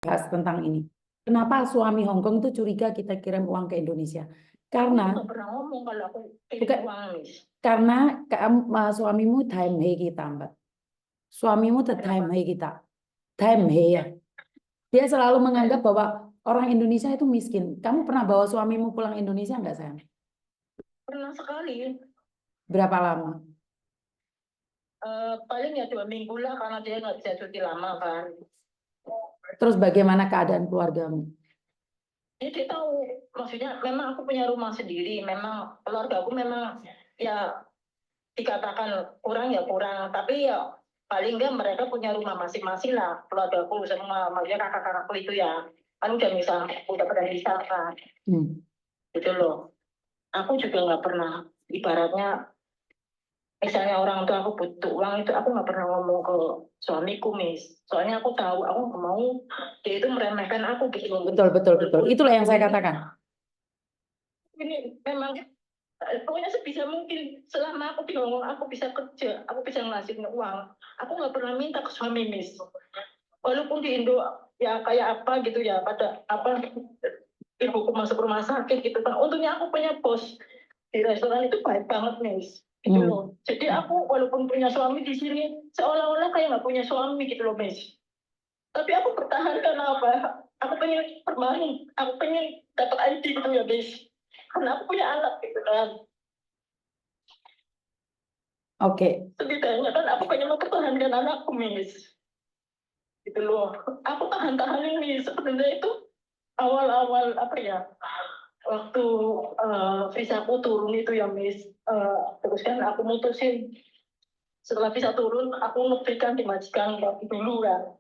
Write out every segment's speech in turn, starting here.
bahas tentang ini. Kenapa suami Hong Kong itu curiga kita kirim uang ke Indonesia? Karena Aku nggak pernah ngomong kalau aku kirim bukan uang, Miss. karena suamimu time he kita, Mbak. Suamimu time he kita. Time he ya. Dia selalu menganggap bahwa orang Indonesia itu miskin. Kamu pernah bawa suamimu pulang Indonesia nggak, sayang? Pernah sekali. Berapa lama? Paling ya 2 minggu lah karena dia nggak bisa cuti lama kan. Terus bagaimana keadaan keluargamu? Jadi dia tahu, maksudnya memang aku punya rumah sendiri, memang keluarga aku memang ya dikatakan kurang ya kurang, tapi ya paling nggak mereka punya rumah masing-masing lah, keluarga aku semua, maksudnya kakak-kakakku itu ya, kan udah pada bisa kan, gitu loh. Aku juga nggak pernah, ibaratnya misalnya orang tua aku butuh uang itu aku nggak pernah ngomong ke suamiku, Miss. Soalnya aku tahu aku nggak mau dia itu meremehkan aku gitu. Betul. Itulah yang saya katakan. Ini memang pokoknya sebisa mungkin selama aku ngomong aku bisa kerja, aku bisa ngasihin uang. Aku nggak pernah minta ke suami, Miss. Walaupun di Indo ya kayak apa gitu ya, pada apa ibuku masuk rumah sakit gitu kan. Untungnya aku punya bos di restoran itu baik banget, Miss. Gitu loh. Jadi aku walaupun punya suami di sini seolah-olah kayak nggak punya suami gitu loh, Miss. Tapi aku bertahan karena apa? Aku pengen bermain, aku pengen dapat ID gitu ya, Miss. Karena aku punya anak gitu kan. Oke. Setidaknya kan aku pengen mempertahankan anakku, Miss. Gitu loh. Aku tahan-tahan ini sebenarnya itu awal-awal apa ya? Waktu visaku turun itu ya, Miss. Terus kan aku mutusin setelah visa turun aku ngebrikan di majikan dulu kan.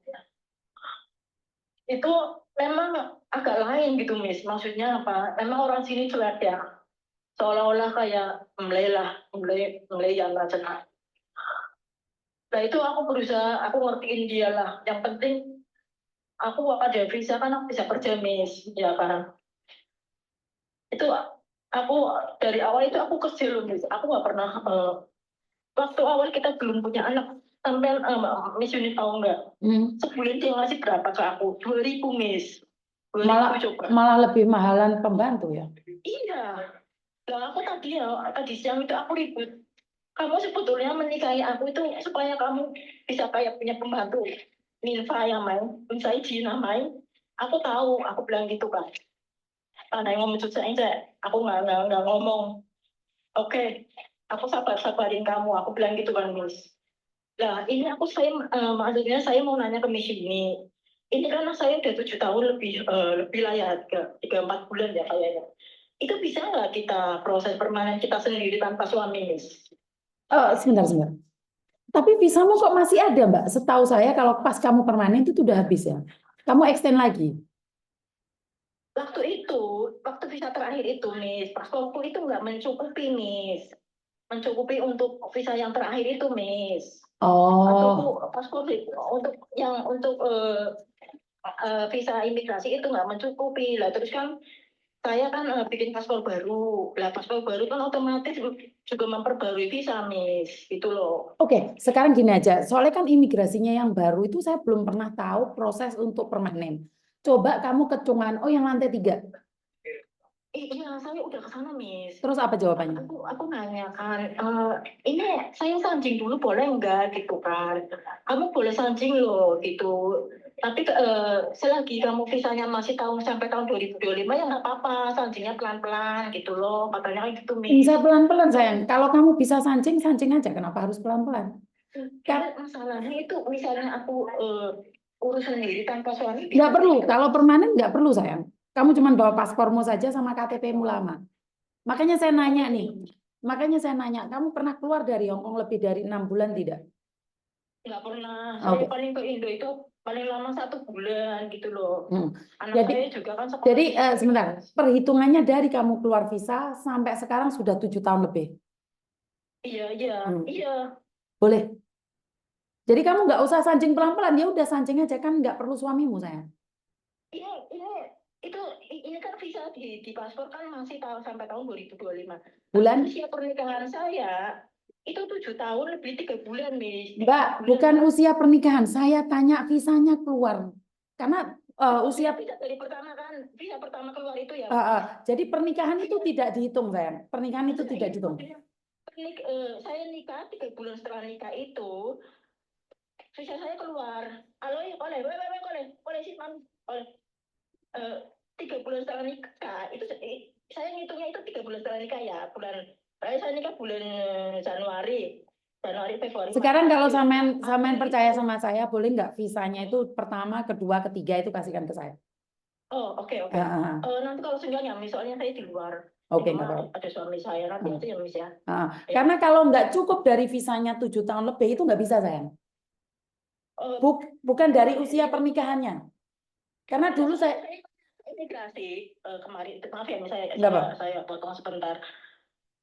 Itu memang agak lain gitu, Miss. Maksudnya apa? Memang orang sini cuek ya. Seolah-olah kayak mulai yang macam. Nah itu aku berusaha, aku ngertiin dia lah. Yang penting aku ada visa kan aku bisa kerja, Miss. Ya kan. Itu aku dari awal itu aku kerja loh, Miss. Aku nggak pernah waktu awal kita belum punya anak sampai Miss Yuni tahu nggak? Sebulan dia ngasih berapa ke aku? 2.000, Miss. 2.000 coba. Malah lebih mahalan pembantu ya? Iya. Nah aku tadi siang itu aku ribut. Kamu sebetulnya menikahi aku itu supaya kamu bisa kayak punya pembantu. Nilva yang main, saya Gina main. Aku tahu, aku bilang gitu kan. Ada yang ngomong saya, aku nggak ngomong. Oke, aku sabarin kamu. Aku bilang gitu kan, Miss. Nah, ini maksudnya saya mau nanya ke Miss ini. Ini karena saya udah 7 tahun lebih lah ya, 3-4 bulan ya kayaknya. Itu bisa nggak kita proses permanen kita sendiri tanpa suami, Miss? Sebentar. Tapi visamu kok masih ada, Mbak? Setahu saya kalau pas kamu permanen itu udah habis ya. Kamu extend lagi. Waktu visa terakhir itu, Miss, pasporku itu nggak mencukupi, Miss. Mencukupi untuk visa yang terakhir itu, Miss. Oh. Paspor untuk visa imigrasi itu nggak mencukupi lah. Terus kan saya kan bikin paspor baru. Lah paspor baru kan otomatis juga memperbarui visa, Miss. Gitu loh. Oke, sekarang gini aja. Soalnya kan imigrasinya yang baru itu saya belum pernah tahu proses untuk permanen. Coba kamu ke Cungan, oh yang lantai 3. Iya, saya udah ke sana, Miss. Terus apa jawabannya? Aku nanya kan, ini saya sanjing dulu boleh nggak gitu kan? Kamu boleh sanjing loh gitu. Tapi selagi kamu visanya masih sampai tahun 2025 ya nggak apa-apa, sanjingnya pelan-pelan gitu loh. Katanya gitu, Miss. Bisa pelan-pelan sayang. Kalau kamu bisa sancing aja. Kenapa harus pelan-pelan? Masalahnya itu misalnya aku urus sendiri tanpa suami. Nggak perlu. Kalau permanen nggak perlu sayang. Kamu cuma bawa paspormu saja sama KTP-mu lama. Makanya saya nanya nih. Kamu pernah keluar dari Hong Kong lebih dari 6 bulan tidak? Nggak pernah. Saya paling ke Indo itu paling lama 1 bulan gitu loh. Anak saya juga kan sekolah. Jadi sebentar, perhitungannya dari kamu keluar visa sampai sekarang sudah 7 tahun lebih. Iya. Boleh. Jadi kamu nggak usah sancing pelan-pelan, dia udah sancing aja kan nggak perlu suamimu sayang. Ini kan visa di paspor kan masih sampai tahun 2025. Bulan? Usia pernikahan saya itu 7 tahun lebih 3 bulan, Miss. Mbak, bukan usia pernikahan. Saya tanya visanya keluar. Karena usia Bisa dari pertama kan, bisa pertama keluar itu ya. jadi pernikahan itu tidak dihitung, sayang. Pernikahan itu tidak dihitung. Saya nikah 3 bulan setelah nikah itu, visa saya keluar. Halo, oleh si mam, oleh 3 bulan setelah nikah itu saya ngitungnya itu 3 bulan setelah nikah ya, saya nikah bulan Januari, Februari. Sekarang Maret, kalau April. sampean percaya sama saya, boleh nggak visanya itu pertama, kedua, ketiga itu kasihkan ke saya? Oh, oke. Nanti kalau seenggaknya, misalnya saya di luar, Oke, di nggak rumah apa-apa. ada suami saya, nanti aja ya, Miss ya. Karena kalau nggak cukup dari visanya 7 tahun lebih itu nggak bisa, sayang. Bukan dari usia pernikahannya. Karena dulu saya imigrasi kemarin, maaf ya, Nggak apa. saya potong sebentar.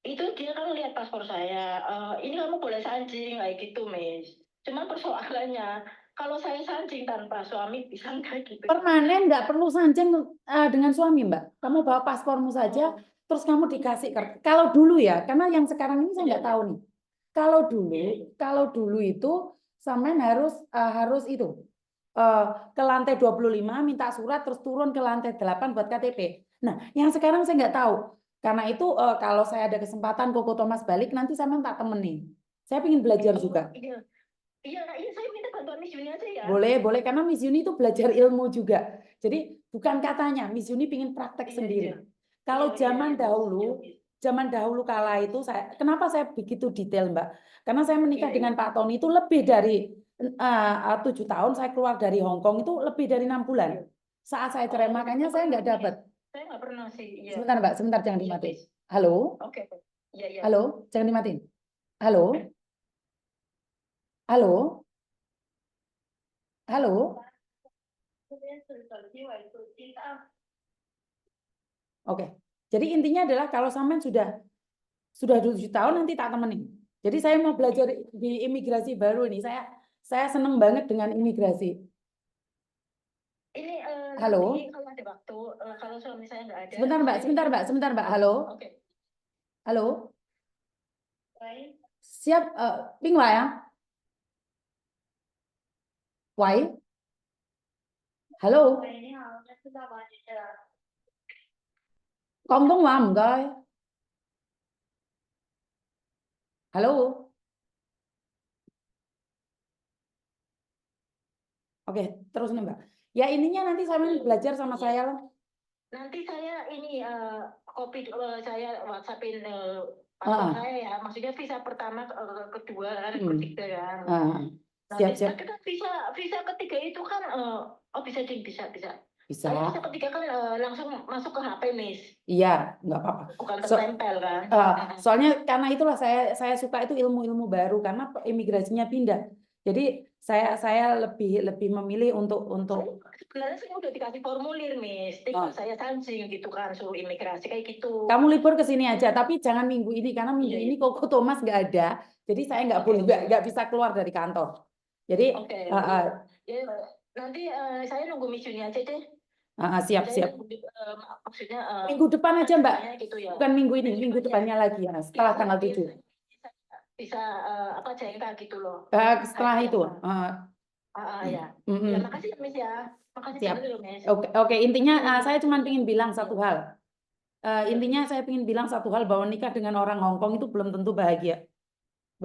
Itu dia kan lihat paspor saya, ini kamu boleh sanjing kayak gitu, Miss. Cuman persoalannya, kalau saya sanjing tanpa suami bisa nggak gitu? Permanen nggak perlu sanjing dengan suami, Mbak. Kamu bawa paspormu saja, terus kamu dikasih kertas. Kalau dulu ya, karena yang sekarang ini saya nggak tahu nih. Kalau dulu itu sampean harus itu ke lantai 25 minta surat terus turun ke lantai 8 buat KTP. Nah, yang sekarang saya nggak tahu. Karena itu kalau saya ada kesempatan Koko Thomas balik nanti sampean tak temenin. Saya ingin belajar juga. Iya, saya minta bantuan Miss Yuni aja ya. Boleh karena Miss Yuni itu belajar ilmu juga. Jadi bukan katanya, Miss Yuni ingin praktek sendiri. Kalau zaman dahulu kala itu kenapa saya begitu detail, Mbak? Karena saya menikah dengan Pak Tony itu lebih dari 7 tahun, saya keluar dari Hong Kong itu lebih dari 6 bulan. Saat saya cerai, makanya saya nggak dapat. Saya nggak pernah sih. Iya. Sebentar, Mbak, sebentar, jangan dimatiin. Halo? Oke. Iya. Halo, jangan dimatiin. Halo? Halo? Halo? Oke. Jadi intinya adalah kalau sampean sudah 7 tahun nanti tak temenin. Jadi saya mau belajar di imigrasi baru ini. Saya seneng banget dengan imigrasi. Ini Halo. nanti kalau ada waktu, kalau suami saya nggak ada. Sebentar, Mbak. Halo. Oke. Halo. Siap, Ping Wai ya? Wai? Halo. Con Tuấn Hoa không coi? Halo. Oke, terus nih Mbak. Ya ininya nanti sampean belajar sama saya lah. Nanti saya ini saya WhatsAppin paspor saya ya. Maksudnya visa pertama, kedua, ketiga kan. Siap. Tapi kan visa ketiga itu kan bisa. Bisa. Visa ketiga kan langsung masuk ke HP, Miss. Iya, nggak apa-apa. Bukan tertempel kan. Soalnya karena itulah saya suka itu ilmu-ilmu baru karena imigrasinya pindah. Jadi saya lebih memilih untuk sebenarnya saya udah dikasih formulir, Miss. Tinggal saya sanjing gitu kan, suruh imigrasi kayak gitu. Kamu libur ke sini aja, tapi jangan minggu ini karena minggu ini Koko Thomas nggak ada. Jadi saya nggak bisa keluar dari kantor. Jadi nanti saya nunggu Miss Yuni aja deh. Siap. Maksudnya minggu depan aja, Mbak. Gitu ya. Bukan minggu ini, minggu depannya lagi ya, setelah tanggal 7. Bisa jengka gitu loh. Setelah itu. Ya. Ya, makasih Miss ya. Makasih Siap. dulu, Miss. Oke, intinya saya cuma ingin bilang satu hal. Intinya saya ingin bilang satu hal bahwa nikah dengan orang Hong Kong itu belum tentu bahagia.